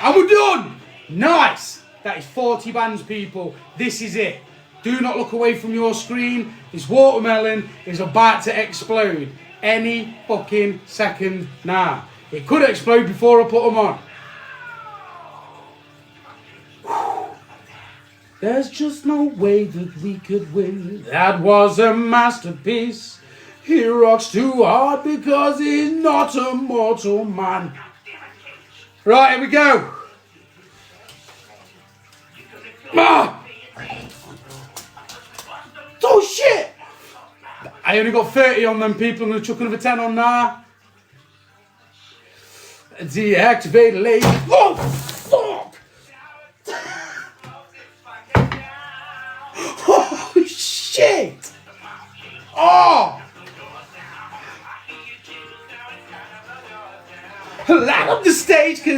And we're done. Nice. That is 40 bands, people. This is it. Do not look away from your screen. This watermelon is about to explode any fucking second now. It could explode before I put them on. There's just no way that we could win. That was a masterpiece. He rocks too hard because he's not a mortal man. Right, here we go. Ah! Oh shit! I only got 30 on them, people. I'm going to chuck another 10 on now. Deactivate late. Oh, fuck! Oh, shit! Oh! Light up the stage, cause